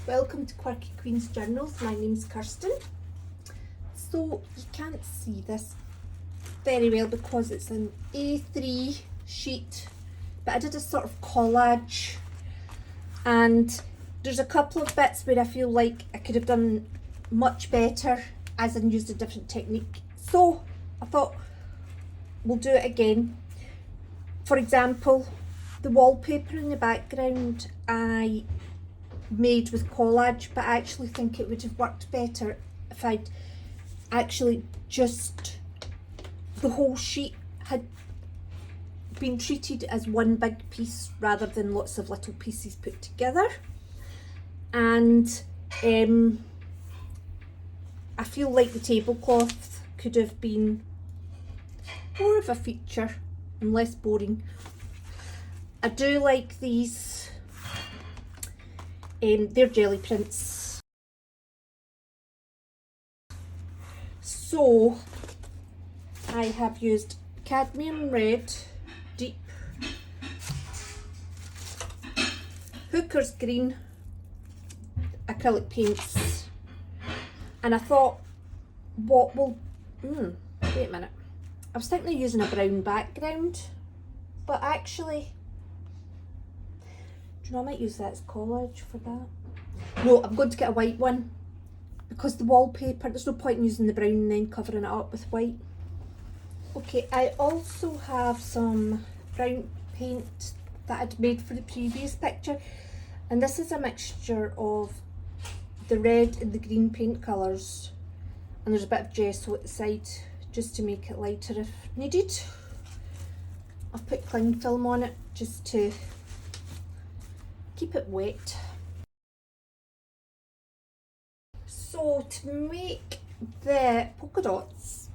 Welcome to Quirky Queen's Journals. My name's Kirsten. So you can't see this very well because it's an A3 sheet, but I did a sort of collage, and there's a couple of bits where I feel like I could have done much better as in used a different technique. So I thought we'll do it again. For example, the wallpaper in the background I made with collage, but I actually think it would have worked better if I'd actually just the whole sheet had been treated as one big piece rather than lots of little pieces put together. And I feel like the tablecloth could have been more of a feature and less boring. I do like these. They're jelly prints. So I have used cadmium red, deep, Hooker's green acrylic paints, and I thought what will wait a minute, I was thinking of using a brown background, but actually do you know, I might use that as collage for that. No, I'm going to get a white one because the wallpaper, there's no point in using the brown and then covering it up with white. Okay, I also have some brown paint that I'd made for the previous picture, and this is a mixture of the red and the green paint colours, and there's a bit of gesso at the side just to make it lighter if needed. I've put cling film on it just to keep it wet. So to make the polka dots,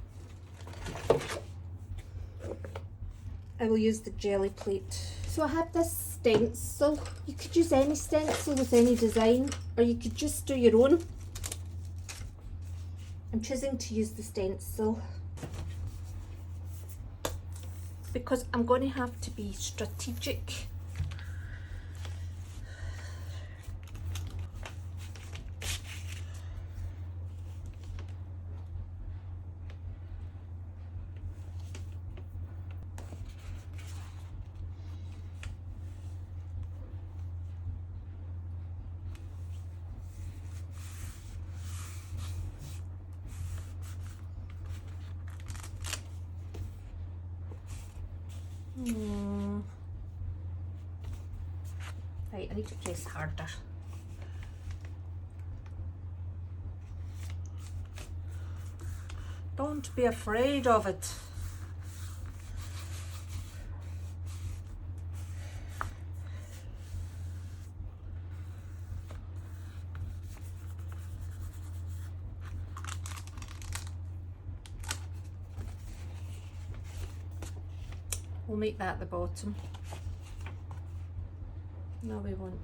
I will use the jelly plate. So I have this stencil. You could use any stencil with any design, or you could just do your own. I'm choosing to use the stencil because I'm going to have to be strategic. Right, I need to press harder. Don't be afraid of it. We'll make that the bottom. No, we won't.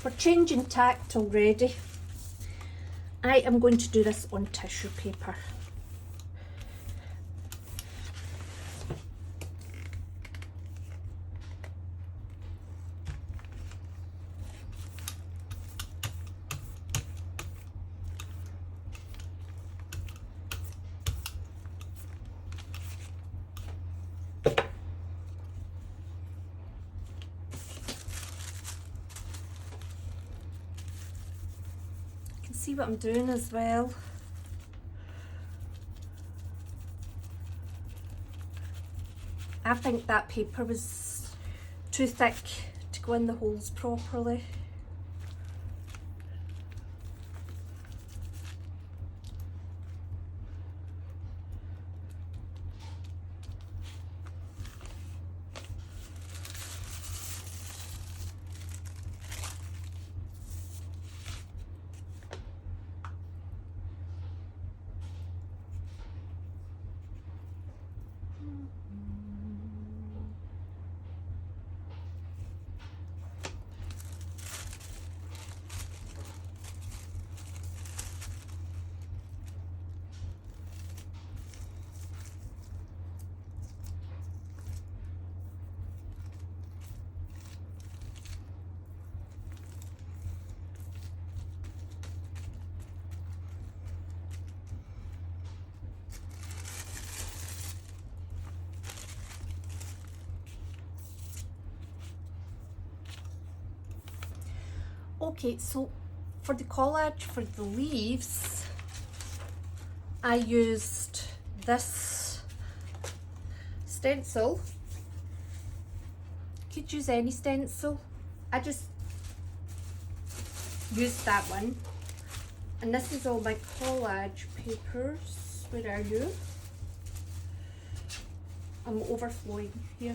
We're changing tact already. I am going to do this on tissue paper. See what I'm doing as well. I think that paper was too thick to go in the holes properly. Okay, so for the collage for the leaves, I used this stencil. Could use any stencil. I just used that one. And this is all my collage papers. Where are you? I'm overflowing here.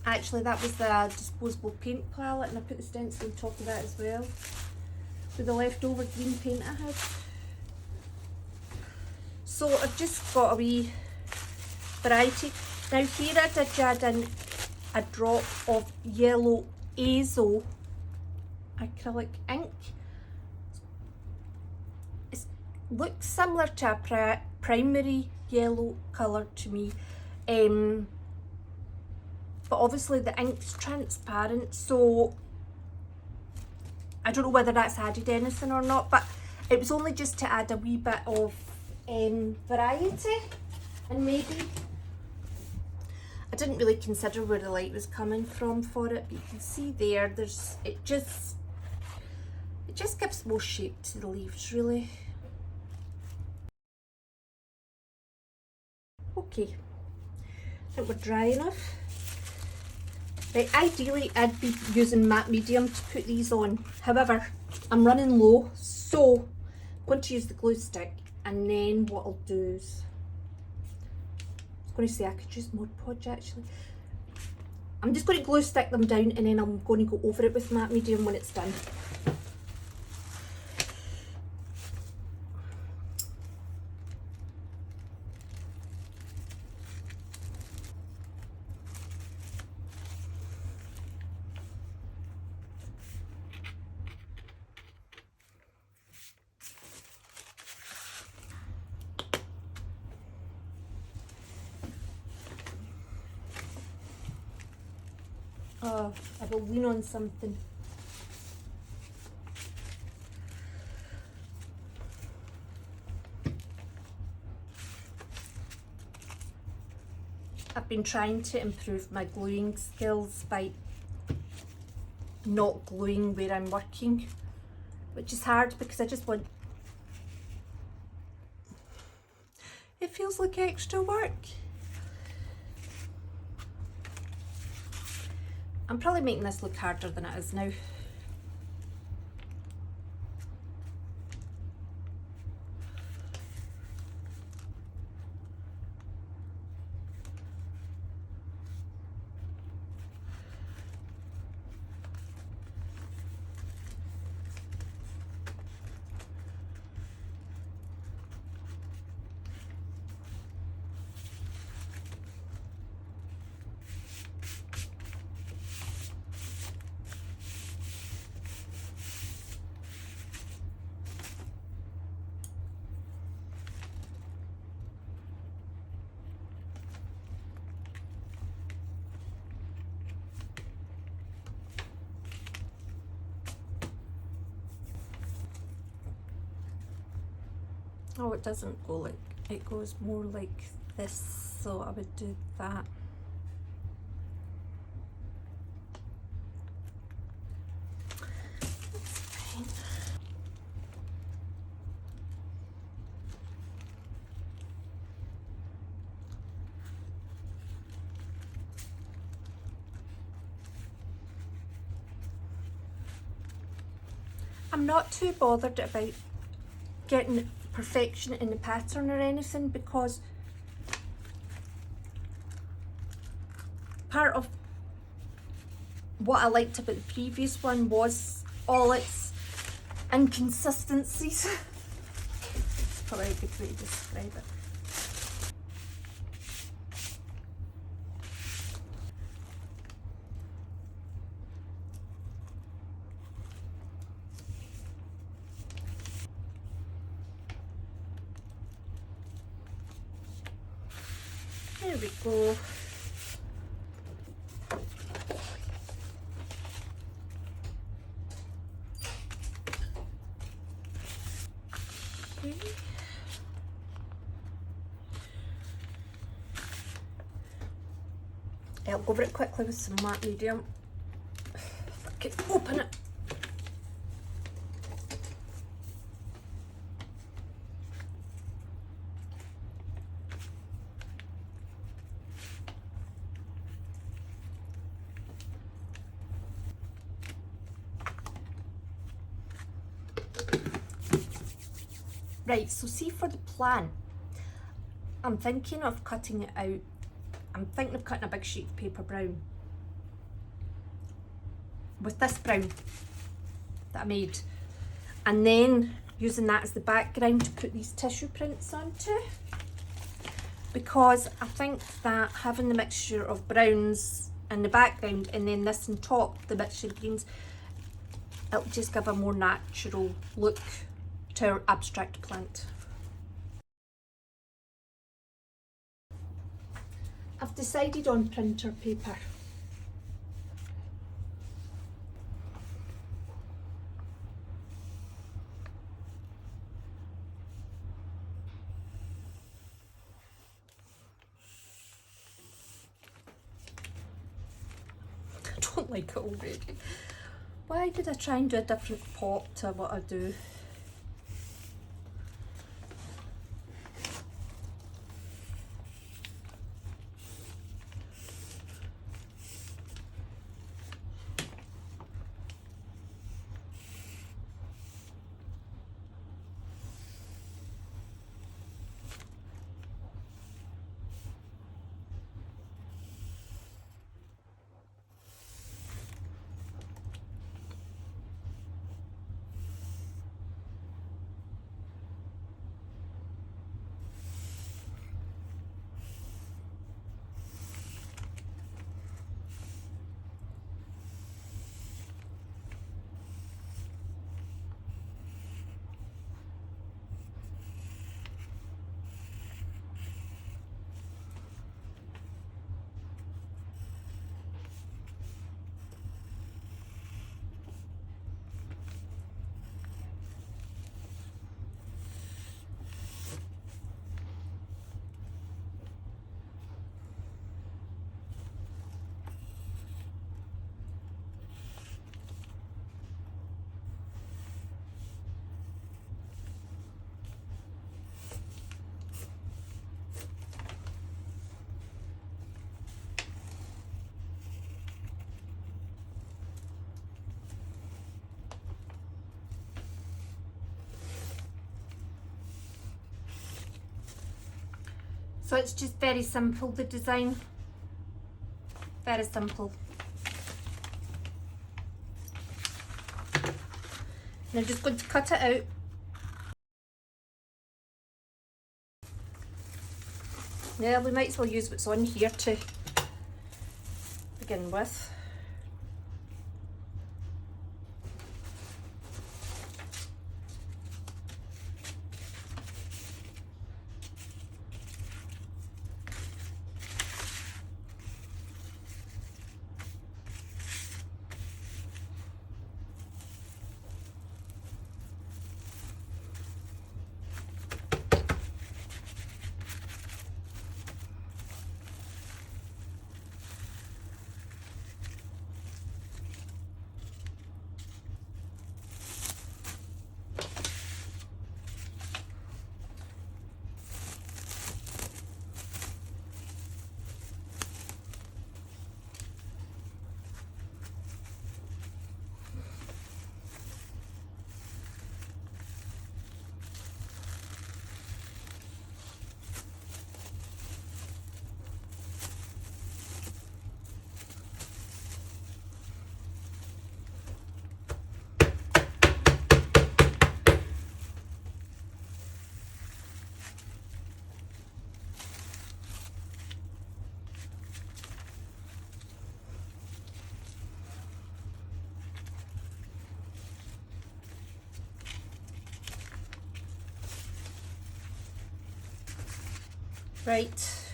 Actually, that was the disposable paint palette, and I put the stencil on top of that as well, with the leftover green paint I had. So I've just got a wee variety. Now here I did add in a drop of yellow azo acrylic ink. It looks similar to a primary yellow colour to me. But obviously the ink's transparent, so I don't know whether that's added anything or not, but it was only just to add a wee bit of variety, and maybe I didn't really consider where the light was coming from for it, but you can see there, it just gives more shape to the leaves, really. Okay, I think we're dry enough. Right, ideally I'd be using matte medium to put these on. However, I'm running low, so I'm going to use the glue stick, and then what I'll do is, I was going to say I could use Mod Podge actually. I'm just going to glue stick them down, and then I'm going to go over it with matte medium when it's done. Oh, I will lean on something. I've been trying to improve my gluing skills by not gluing where I'm working, which is hard because I just want... It feels like extra work. I'm probably making this look harder than it is now. Oh, it doesn't go like, it goes more like this, so I would do that. That's fine. I'm not too bothered about getting perfection in the pattern or anything, because part of what I liked about the previous one was all its inconsistencies. It's probably a good way to describe it. There we go. Okay. I'll go over it quickly with some matte medium. If I can open it. Right, so see for the plant, I'm thinking of cutting it out. I'm thinking of cutting a big sheet of paper brown with this brown that I made, and then using that as the background to put these tissue prints onto, because I think that having the mixture of browns in the background and then this on top, the mixture of greens, it'll just give a more natural look to our abstract plant. I've decided on printer paper. I don't like it already. Why did I try and do a different pot to what I do? So it's just very simple, the design, very simple. And I'm just going to cut it out. Yeah, we might as well use what's on here to begin with. Right.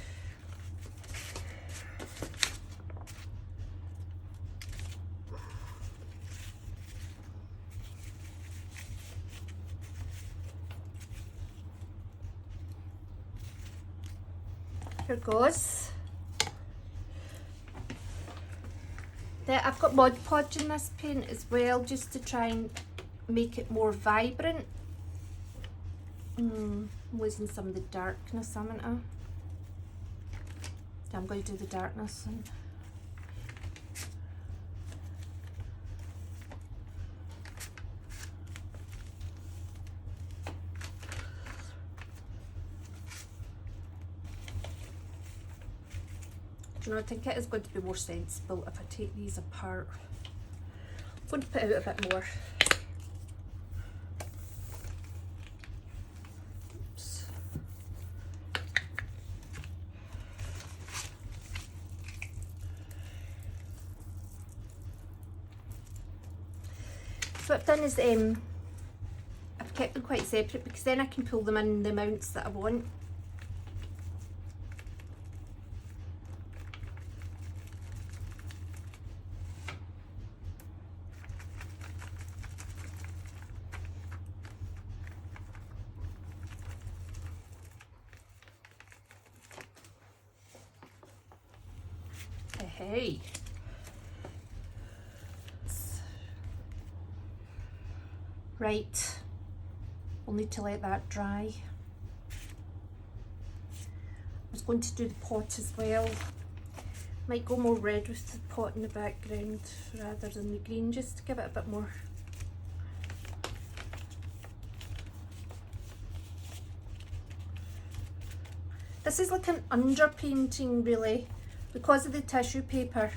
Here goes. I've got Mod Podge in this paint as well, just to try and make it more vibrant. I'm losing some of the darkness, haven't I? I'm going to do the darkness. Do you know, I think it is going to be more sensible if I take these apart. I'm going to put out a bit more. Oops. So what I've done is I've kept them quite separate because then I can pull them in the amounts that I want. Hey. Right, we'll need to let that dry. I was going to do the pot as well. Might go more red with the pot in the background rather than the green, just to give it a bit more. This is like an underpainting really, because of the tissue paper.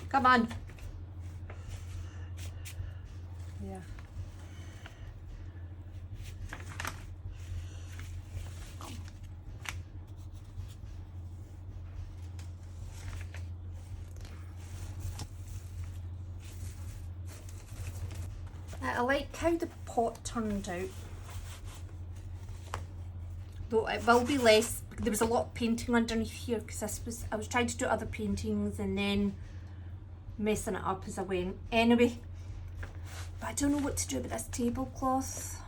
Come on. Yeah. I like how the pot turned out. Though it will be less, there was a lot of painting underneath here because I was trying to do other paintings and then messing it up as I went. Anyway, but I don't know what to do with this tablecloth.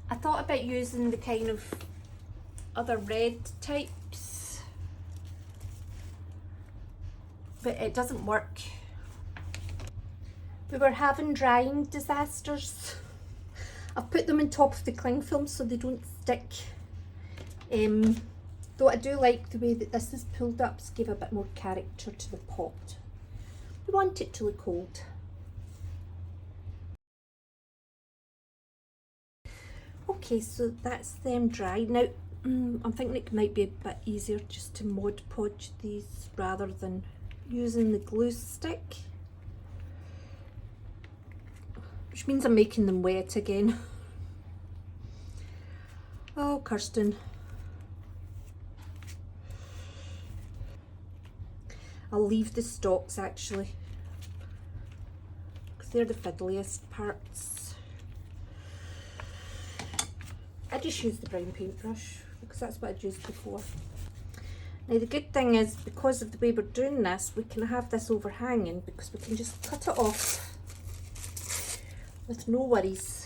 I thought about using the kind of other red types, but it doesn't work. We were having drying disasters. I've put them on top of the cling film so they don't stick. Though I do like the way that this is pulled up, it's give a bit more character to the pot. We want it to look old. Okay, so that's them dried. Now, I'm thinking it might be a bit easier just to Mod Podge these rather than using the glue stick. Which means I'm making them wet again. Oh, Kirsten. I'll leave the stalks actually, because they're the fiddliest parts. I just use the brown paintbrush because that's what I'd used before. Now the good thing is, because of the way we're doing this, we can have this overhanging because we can just cut it off with no worries.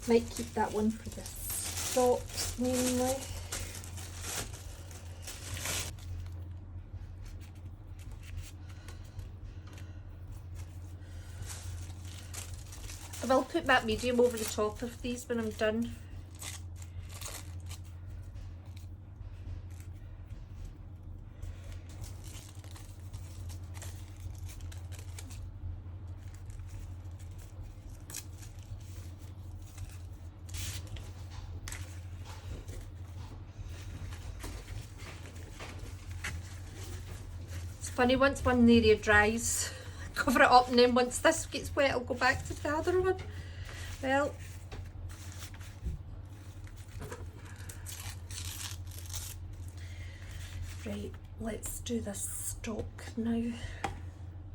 Might keep that one for the stalks mainly. I will put matte medium over the top of these when I'm done. It's funny, once one area dries, cover it up, and then once this gets wet, I'll go back to the other one. Well, right, let's do this stock now.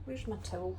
Where's my towel?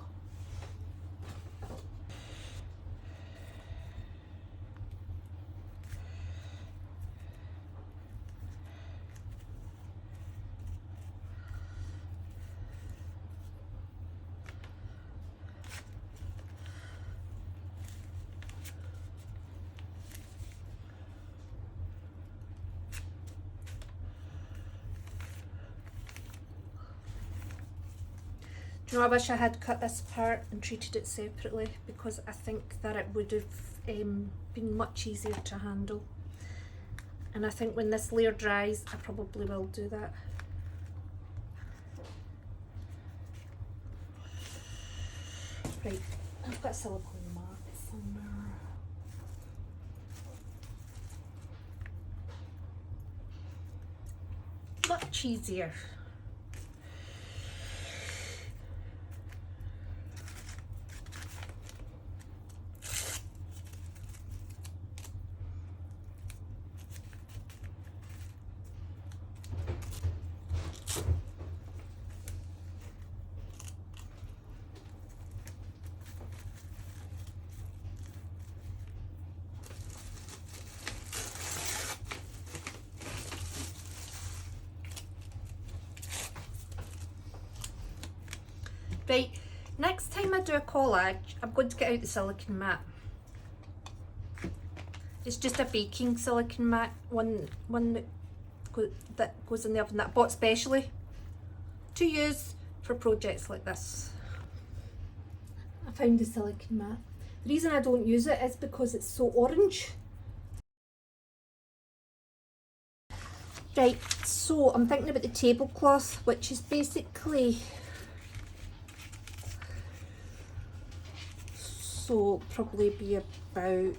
Do you know, I wish I had cut this part and treated it separately, because I think that it would have been much easier to handle. And I think when this layer dries, I probably will do that. Right, I've got a silicone mat somewhere. Much easier. Right, next time I do a collage, I'm going to get out the silicone mat. It's just a baking silicone mat, one that goes in the oven, that I bought specially to use for projects like this. I found the silicone mat. The reason I don't use it is because it's so orange. Right, so I'm thinking about the tablecloth, which is basically, so probably be about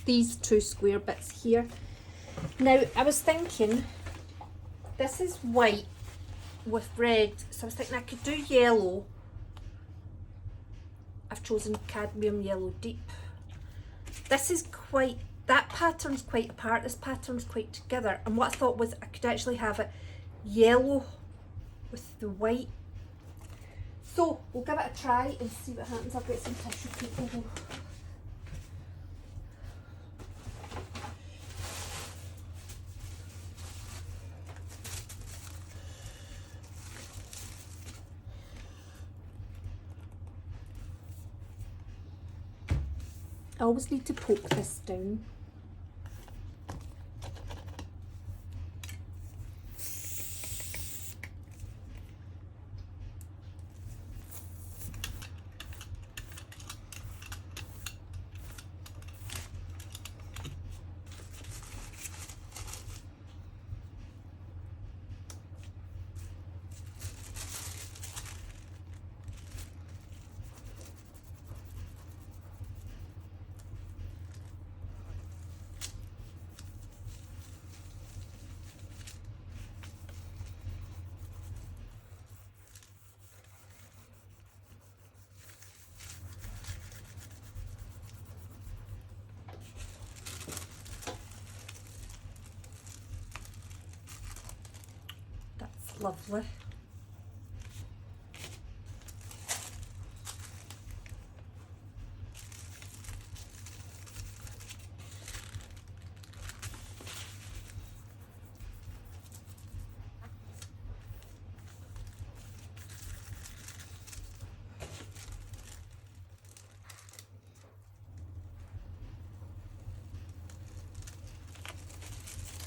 these two square bits here. Now I was thinking, this is white with red, so I was thinking I could do yellow. I've chosen cadmium yellow deep. This is quite, that pattern's quite apart, this pattern's quite together, and what I thought was I could actually have it yellow with the white. So we'll give it a try and see what happens. I'll get some tissue paper though. I always need to poke this down. Lovely.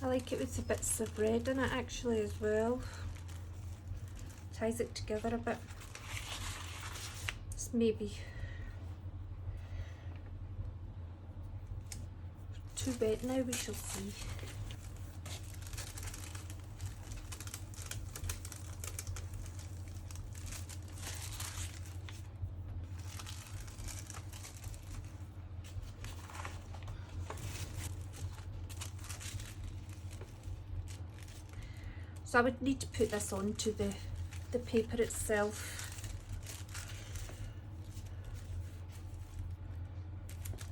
I like it with the bits of red in it actually as well. Ties it together a bit. maybe too wet now, we shall see. So I would need to put this onto the paper itself.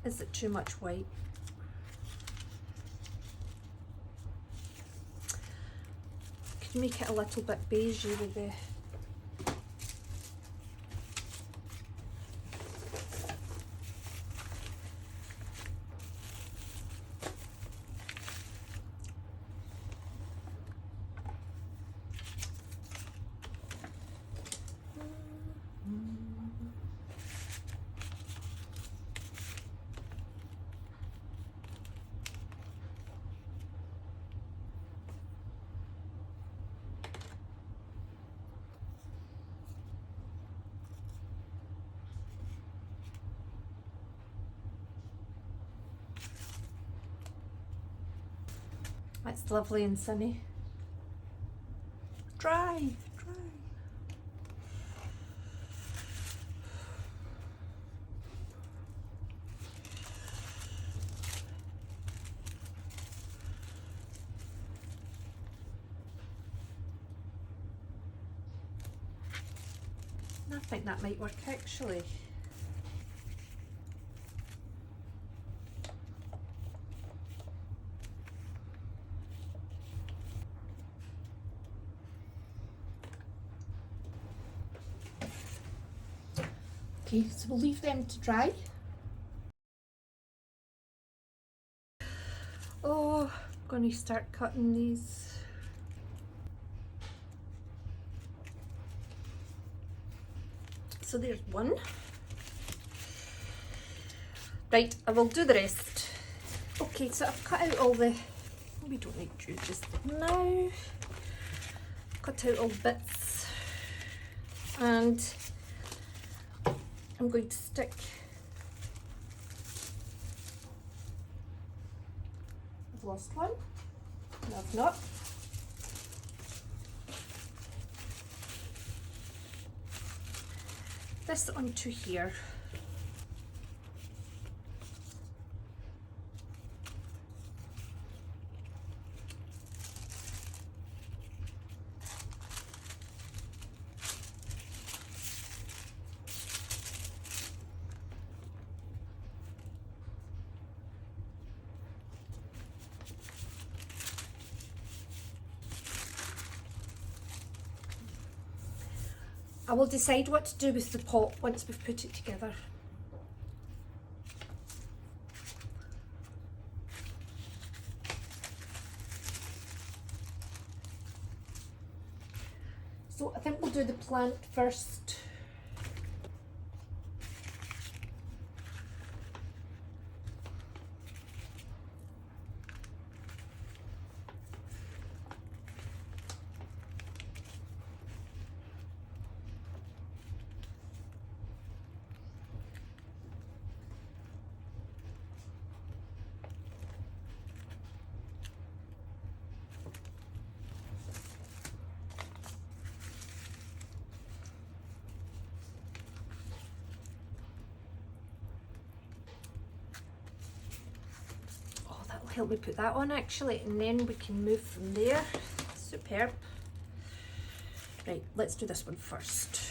Is it too much white? Could you make it a little bit beigey with the It's lovely and sunny. Dry, dry. I think that might work actually. Okay, so we'll leave them to dry. Oh, I'm going to start cutting these. So there's one. Right, I will do the rest. Okay, so I've cut out all the, we don't need to just now. Cut out all the bits. And I'm going to stick I've lost one. No, I've not. This onto here. I will decide what to do with the pot once we've put it together. So I think we'll do the plant first. Help me put that on actually, and then we can move from there. Superb. Right, let's do this one first.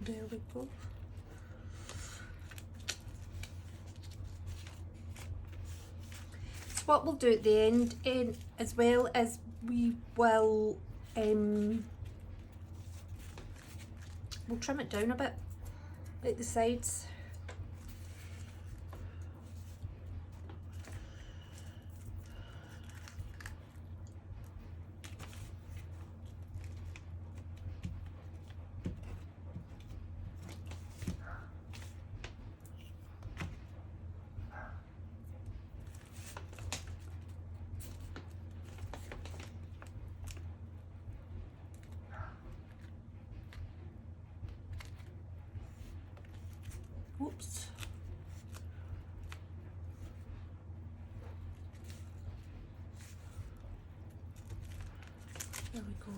There we go. So what we'll do at the end, as well as we will, we'll trim it down a bit at the sides. Oops. There we go.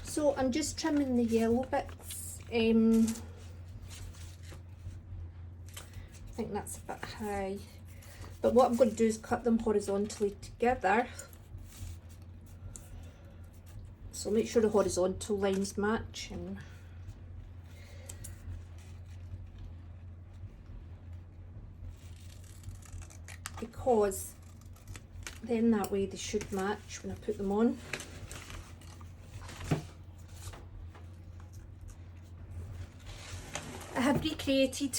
So I'm just trimming the yellow bits. I think that's a bit high, but what I'm going to do is cut them horizontally together. So make sure the horizontal lines match, and because then that way they should match when I put them on. I have recreated,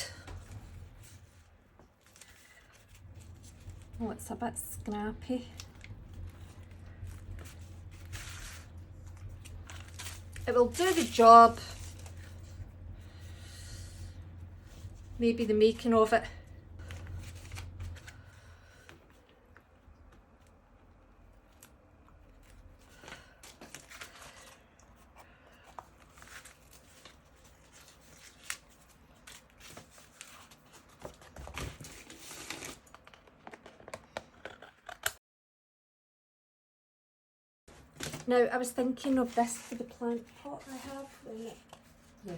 oh, it's a bit scrappy. It will do the job, maybe the making of it. Now, I was thinking of this for the plant pot I have. Yeah,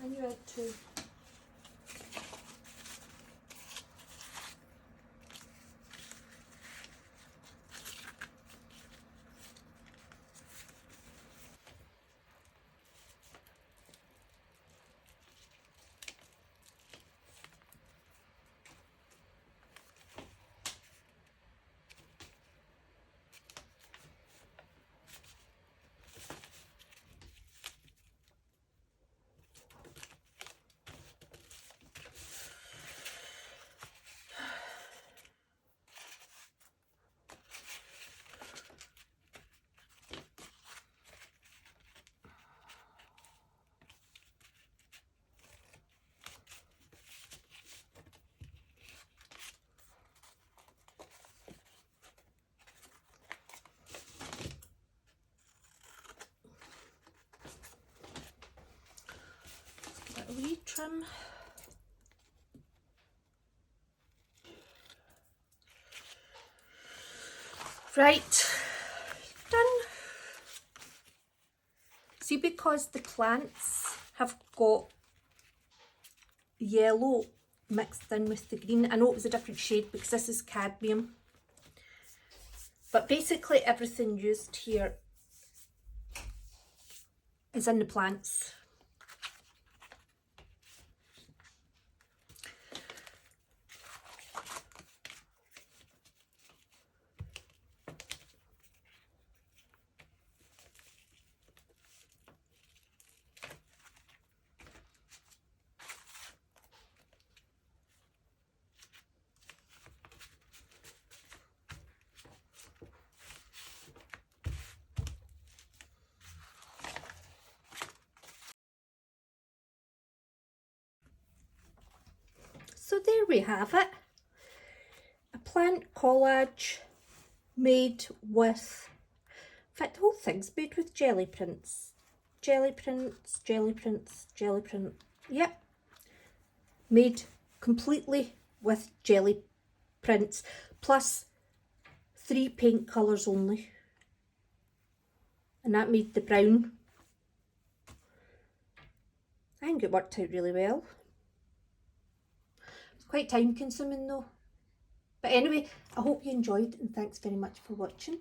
I knew I had two. A wee trim. Right, done. See, because the plants have got yellow mixed in with the green. I know it was a different shade because this is cadmium. But basically everything used here is in the plants. So there we have it, a plant collage made with In fact, the whole thing's made with jelly prints. Jelly prints, jelly prints, jelly print. Yep. Made completely with jelly prints, plus 3 paint colours only. And that made the brown. I think it worked out really well. It's quite time consuming though. But anyway, I hope you enjoyed and thanks very much for watching.